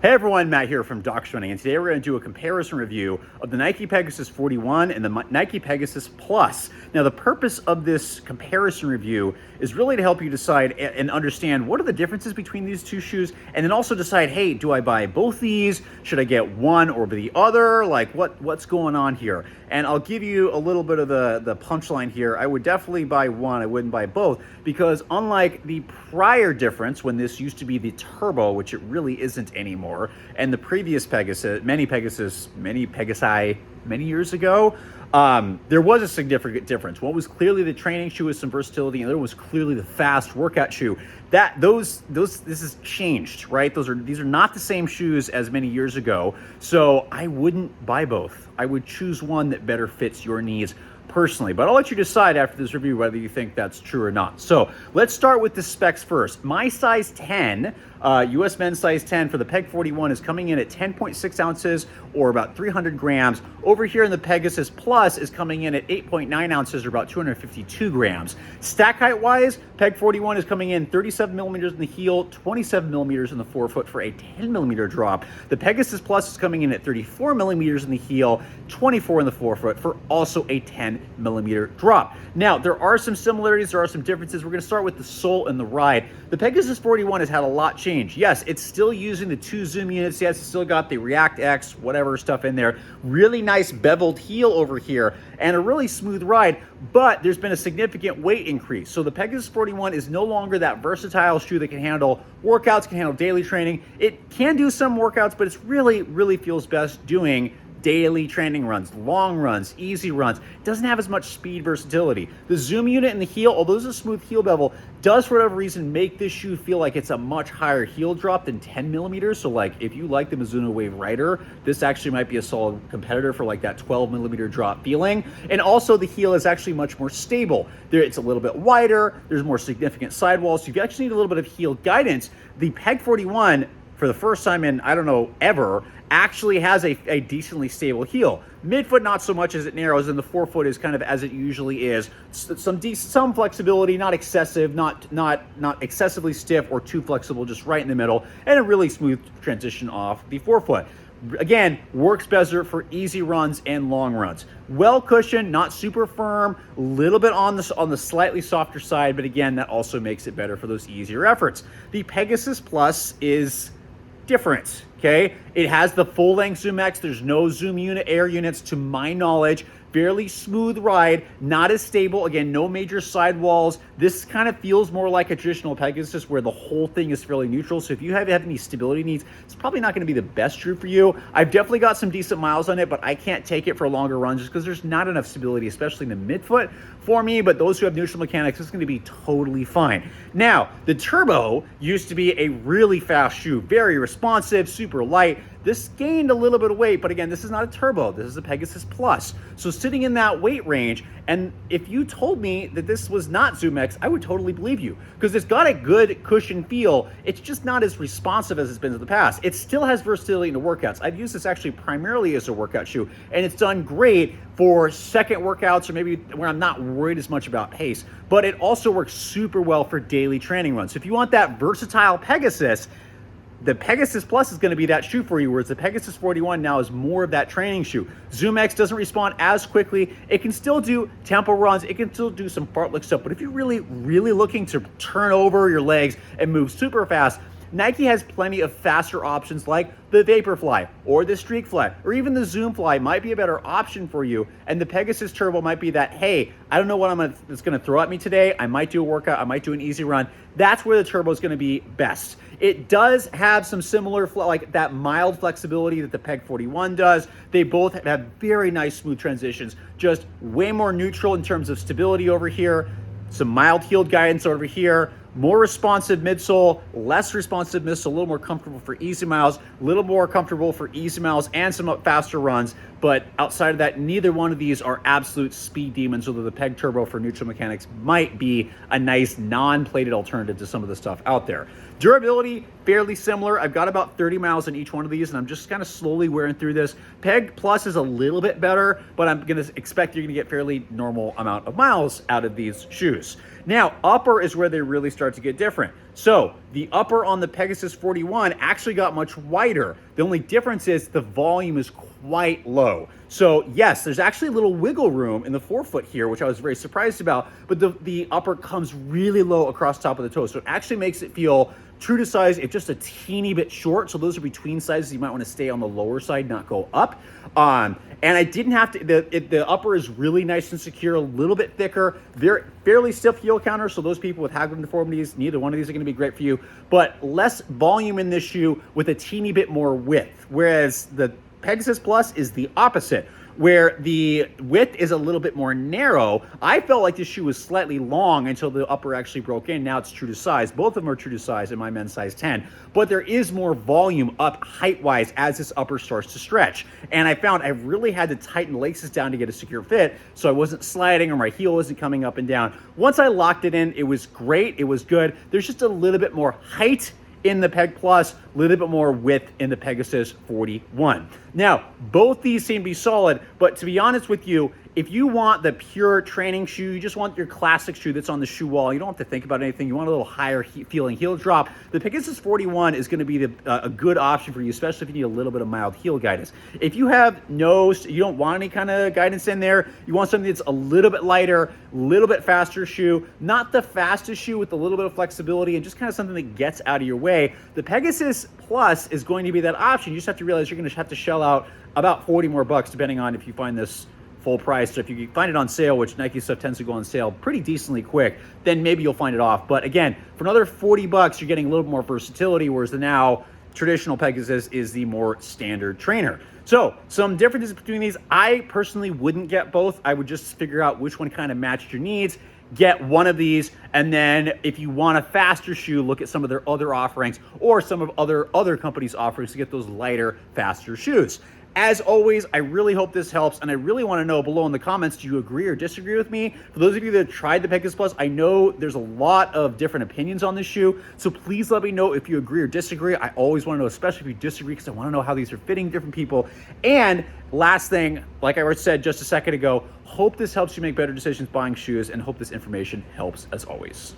Hey everyone, Matt here from Docs Running, and today we're going to do a comparison review of the Nike Pegasus 41 and the Nike Pegasus Plus. Now, the purpose of this comparison review is really to help you decide and understand what are the differences between these two shoes, and then also decide, hey, do I buy both these? Should I get one or the other? Like, what's going on here? And I'll give you a little bit of the punchline here. I would definitely buy one. I wouldn't buy both, because unlike the prior difference when this used to be the Turbo, which it really isn't anymore, and the previous Pegasus, many Pegasi many years ago, there was a significant difference. One was clearly the training shoe with some versatility, and the other was clearly the fast workout shoe. This has changed, right? These are not the same shoes as many years ago. So I wouldn't buy both. I would choose one that better fits your needs personally, but I'll let you decide after this review whether you think that's true or not. So let's start with the specs first. My size 10, US men's size 10 for the Peg 41 is coming in at 10.6 ounces or about 300 grams. Over here in the Pegasus Plus is coming in at 8.9 ounces or about 252 grams. Stack height wise, Peg 41 is coming in 37 millimeters in the heel, 27 millimeters in the forefoot for a 10 millimeter drop. The Pegasus Plus is coming in at 34 millimeters in the heel, 24 in the forefoot for also a 10 millimeter drop. Now, there are some similarities, there are some differences. We're going to start with the sole and the ride. The Pegasus 41 has had a lot change. Yes, it's still using the 2 zoom units. Yes, it's still got the React X, whatever stuff in there. Really nice beveled heel over here and a really smooth ride, but there's been a significant weight increase. So the Pegasus 41 is no longer that versatile shoe that can handle workouts, can handle daily training. It can do some workouts, but it's really feels best doing daily training runs, long runs, easy runs. It doesn't have as much speed versatility. The zoom unit in the heel, although it's a smooth heel bevel, does for whatever reason make this shoe feel like it's a much higher heel drop than 10 millimeters. So like if you like the Mizuno Wave Rider, this actually might be a solid competitor for like that 12 millimeter drop feeling. And also the heel is actually much more stable. It's a little bit wider, there's more significant sidewalls, so you actually need a little bit of heel guidance. The Peg 41, for the first time in, I don't know, ever, actually has a decently stable heel. Midfoot not so much as it narrows, and the forefoot is kind of as it usually is. Some flexibility, not excessive, not excessively stiff or too flexible, just right in the middle, and a really smooth transition off the forefoot. Again, works better for easy runs and long runs. Well cushioned, not super firm, a little bit on the slightly softer side, but again, that also makes it better for those easier efforts. The Pegasus Plus is different, okay? It has the full-length Zoom X. There's no Zoom unit air units to my knowledge. Fairly smooth ride, not as stable. Again, no major sidewalls. This kind of feels more like a traditional Pegasus where the whole thing is fairly neutral. So if you have any stability needs, it's probably not going to be the best shoe for you. I've definitely got some decent miles on it, but I can't take it for longer runs just because there's not enough stability, especially in the midfoot for me. But those who have neutral mechanics, it's going to be totally fine. Now, the Turbo used to be a really fast shoe, very responsive, super light. This gained a little bit of weight, but again, this is not a Turbo. This is a Pegasus Plus. So sitting in that weight range, and if you told me that this was not Zoom X, I would totally believe you, because it's got a good cushion feel. It's just not as responsive as it's been in the past. It still has versatility in the workouts. I've used this actually primarily as a workout shoe, and it's done great for second workouts or maybe where I'm not worried as much about pace, but it also works super well for daily training runs. So if you want that versatile Pegasus, the Pegasus Plus is going to be that shoe for you, whereas the Pegasus 41 now is more of that training shoe. Zoom X doesn't respond as quickly. It can still do tempo runs. It can still do some fartlek stuff. But if you're really looking to turn over your legs and move super fast, Nike has plenty of faster options like the Vaporfly or the Streakfly or even the Zoomfly might be a better option for you. And the Pegasus Turbo might be that, hey, I don't know what it's going to throw at me today. I might do a workout. I might do an easy run. That's where the Turbo is going to be best. It does have some similar, like that mild flexibility that the Peg 41 does. They both have very nice smooth transitions, just way more neutral in terms of stability over here, some mild heel guidance over here, more responsive midsole, less responsive midsole, a little more comfortable for easy miles, a little more comfortable for easy miles and some faster runs. But outside of that, neither one of these are absolute speed demons, although the Peg Turbo for neutral mechanics might be a nice non-plated alternative to some of the stuff out there. Durability, fairly similar. I've got about 30 miles in each one of these, and I'm just kind of slowly wearing through this. Peg Plus is a little bit better, but I'm going to expect you're going to get fairly normal amount of miles out of these shoes. Now, upper is where they really start start to get different. So the upper on the Pegasus 41 actually got much wider. The only difference is the volume is quite low. So yes, there's actually a little wiggle room in the forefoot here, which I was very surprised about, but the upper comes really low across top of the toe. So it actually makes it feel true to size, if just a teeny bit short. So those are between sizes. You might want to stay on the lower side, not go up. And I didn't have to, the upper is really nice and secure, a little bit thicker, very fairly stiff heel counter. So those people with haggling deformities, neither one of these are going to be great for you, but less volume in this shoe with a teeny bit more width. Whereas the Pegasus Plus is the opposite, where the width is a little bit more narrow. I felt like this shoe was slightly long until the upper actually broke in. Now it's true to size. Both of them are true to size in my men's size 10, but there is more volume up height-wise as this upper starts to stretch. And I found I really had to tighten laces down to get a secure fit, so I wasn't sliding or my heel wasn't coming up and down. Once I locked it in, it was great. It was good. There's just a little bit more height in the Peg Plus, a little bit more width in the Pegasus 41. Now, both these seem to be solid, but to be honest with you, if you want the pure training shoe, you just want your classic shoe that's on the shoe wall, you don't have to think about anything, you want a little higher feeling heel drop, the Pegasus 41 is going to be a good option for you, especially if you need a little bit of mild heel guidance. If you have you don't want any kind of guidance in there, you want something that's a little bit lighter, a little bit faster shoe, not the fastest shoe with a little bit of flexibility and just kind of something that gets out of your way, the Pegasus Plus is going to be that option. You just have to realize you're going to have to shell out about 40 more bucks depending on if you find this full price. So if you find it on sale, which Nike stuff tends to go on sale pretty decently quick, then maybe you'll find it off. But again, for another 40 bucks, you're getting a little more versatility, whereas the now traditional Pegasus is the more standard trainer. So some differences between these, I personally wouldn't get both. I would just figure out which one kind of matched your needs, get one of these, and then if you want a faster shoe, look at some of their other offerings or some of other companies' offerings to get those lighter, faster shoes. As always, I really hope this helps, and I really want to know below in the comments, do you agree or disagree with me? For those of you that tried the Pegasus Plus, I know there's a lot of different opinions on this shoe, so please let me know if you agree or disagree. I always want to know, especially if you disagree, because I want to know how these are fitting different people. And last thing, like I said just a second ago, hope this helps you make better decisions buying shoes, and hope this information helps as always.